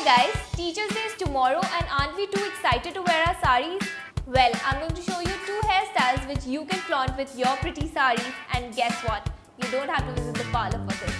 Hi guys, Teachers Day is tomorrow and aren't we too excited to wear our sarees? Well, I'm going to show you 2 hairstyles which you can flaunt with your pretty sarees, and guess what? You don't have to visit the parlor for this.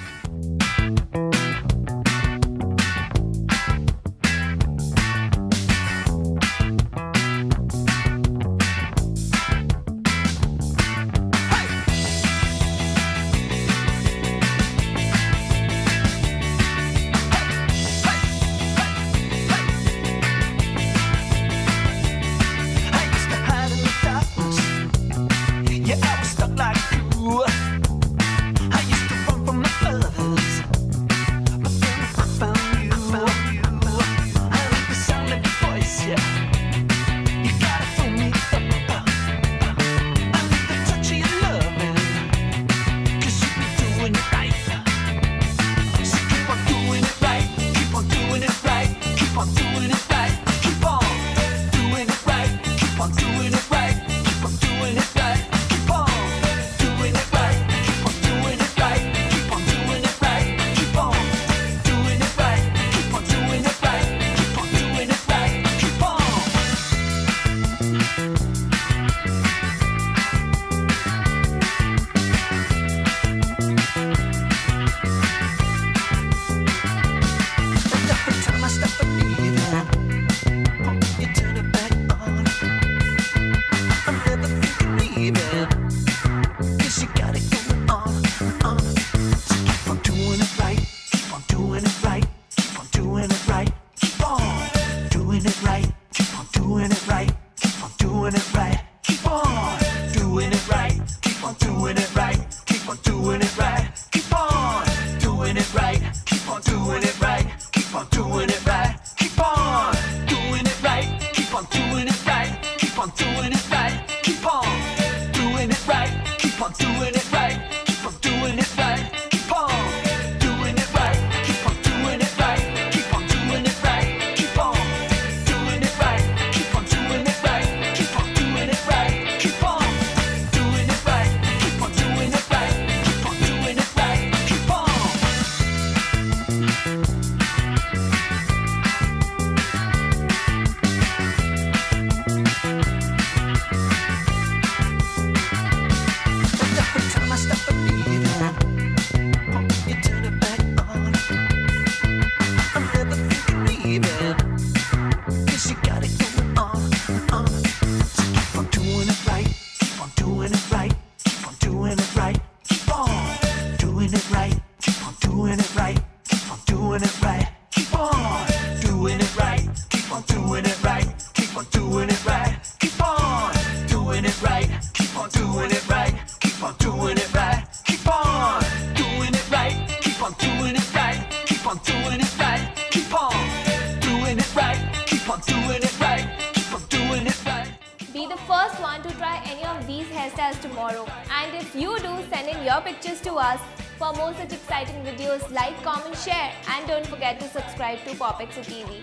Be the first one to try any of these hairstyles tomorrow. And if you do, send in your pictures to us. For more such exciting videos, like, comment, share, and don't forget to subscribe to POPxo TV.